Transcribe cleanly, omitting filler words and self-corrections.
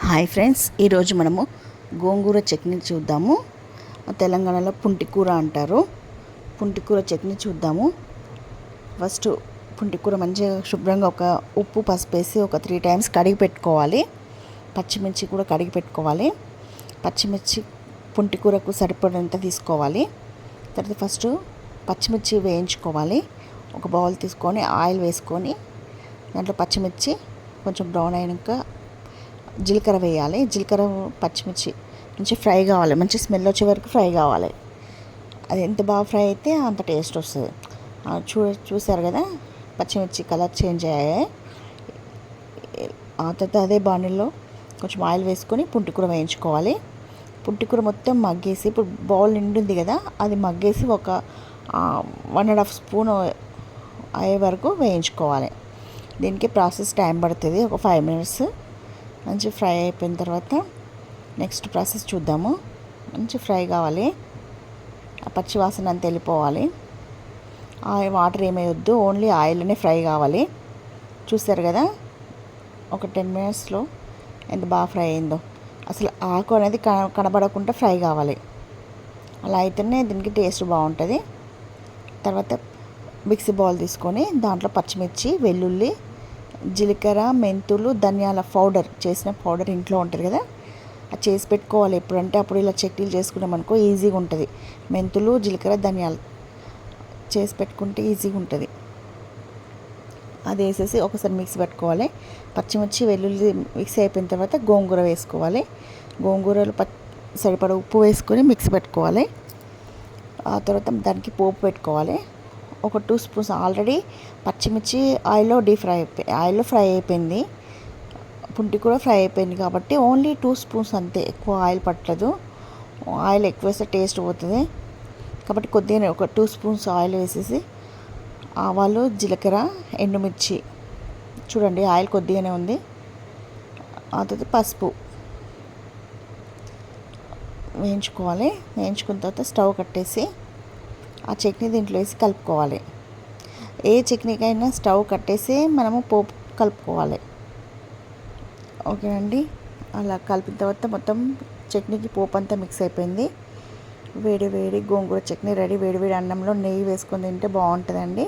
Hi friends, ఈరోజు మనము గోంగూర చట్నీ చూద్దాము. తెలంగాణలో పుంటికూర అంటారు. పుంటికూర చట్నీ చూద్దాము. ఫస్ట్ పుంటికూర మంచిగా శుభ్రంగా ఒక ఉప్పు పసుపు వేసి ఒక 3 times కడిగి పెట్టుకోవాలి. పచ్చిమిర్చి కూడా కడిగి పెట్టుకోవాలి. పచ్చిమిర్చి పుంటికూరకు సరిపడంత తీసుకోవాలి. తర్వాత ఫస్ట్ పచ్చిమిర్చి వేయించుకోవాలి. ఒక బౌల్ తీసుకొని ఆయిల్ వేసుకొని దాంట్లో పచ్చిమిర్చి కొంచెం బ్రౌన్ అయినాక జీలకర్ర వేయాలి. జీలకర్ర పచ్చిమిర్చి మంచి ఫ్రై కావాలి, మంచి స్మెల్ వచ్చే వరకు ఫ్రై కావాలి. అది ఎంత బాగా ఫ్రై అయితే అంత టేస్ట్ వస్తుంది. చూసారు కదా, పచ్చిమిర్చి కలర్ చేంజ్ అయ్యాయి. ఆ తర్వాత అదే బాణీలో కొంచెం ఆయిల్ వేసుకొని పుంటికూర వేయించుకోవాలి. పుంటికూర మొత్తం మగ్గేసి, ఇప్పుడు బౌల్ నిండుంది కదా, అది మగ్గేసి ఒక 1.5 స్పూన్ అయ్యే వరకు వేయించుకోవాలి. దీనికి ప్రాసెస్ టైం పడుతుంది, ఒక 5 minutes. మంచి ఫ్రై అయిపోయిన తర్వాత నెక్స్ట్ ప్రాసెస్ చూద్దాము. మంచి ఫ్రై కావాలి, ఆ పచ్చి వాసన అంతా వెళ్ళిపోవాలి. ఆ వాటర్ ఏమేయొద్దు, ఓన్లీ ఆయిల్లోనే ఫ్రై కావాలి. చూసారు కదా, ఒక 10 minutesలో ఎంత బాగా ఫ్రై అయిందో. అసలు ఆకు అనేది కనబడకుండా ఫ్రై కావాలి. అలా అయితేనే దీనికి టేస్ట్ బాగుంటుంది. తర్వాత మిక్సీ బౌల్ తీసుకొని దాంట్లో పచ్చిమిర్చి, వెల్లుల్లి, జీలకర్ర, మెంతులు, ధనియాల పౌడర్, చేసిన పౌడర్ ఇంట్లో ఉంటుంది కదా, అది చేసి పెట్టుకోవాలి. ఎప్పుడంటే అప్పుడు ఇలా చట్నీలు చేసుకున్నాం అనుకో ఈజీగా ఉంటుంది. మెంతులు, జీలకర్ర, ధనియాలు చేసి పెట్టుకుంటే ఈజీగా ఉంటుంది. అది వేసేసి ఒకసారి మిక్సీ పెట్టుకోవాలి. పచ్చిమిర్చి, వెల్లుల్లి మిక్సీ అయిపోయిన తర్వాత గోంగూర వేసుకోవాలి. గోంగూరలో సరిపడ ఉప్పు వేసుకొని మిక్సీ పెట్టుకోవాలి. ఆ తర్వాత దానికి పోపు పెట్టుకోవాలి. ఒక 2 స్పూన్స్ ఆల్రెడీ పచ్చిమిర్చి ఆయిల్లో ఫ్రై అయిపోయింది. పుంటి కూడా ఫ్రై అయిపోయింది కాబట్టి ఓన్లీ 2 స్పూన్స్ అంతే, ఎక్కువ ఆయిల్ పట్టదు. ఆయిల్ ఎక్కువ వేస్తే టేస్ట్ పోతుంది కాబట్టి కొద్దిగానే ఒక 2 స్పూన్స్ ఆయిల్ వేసేసి ఆవాలు, జీలకర్ర, ఎండుమిర్చి, చూడండి ఆయిల్ కొద్దిగానే ఉంది. ఆ తర్వాత పసుపు వేయించుకోవాలి. వేయించుకున్న తర్వాత స్టవ్ కట్టేసి ఆ చట్నీ దీంట్లో వేసి కలుపుకోవాలి. ఏ చట్నీకైనా స్టవ్ కట్టేసి మనము పోపు కలుపుకోవాలి. ఓకేనండి, అలా కలిపిన తర్వాత మొత్తం చట్నీకి పోపు అంతా మిక్స్ అయిపోయింది. వేడి వేడి గోంగూర చట్నీ రెడీ. వేడి వేడి అన్నంలో నెయ్యి వేసుకొని తింటే బాగుంటుందండి.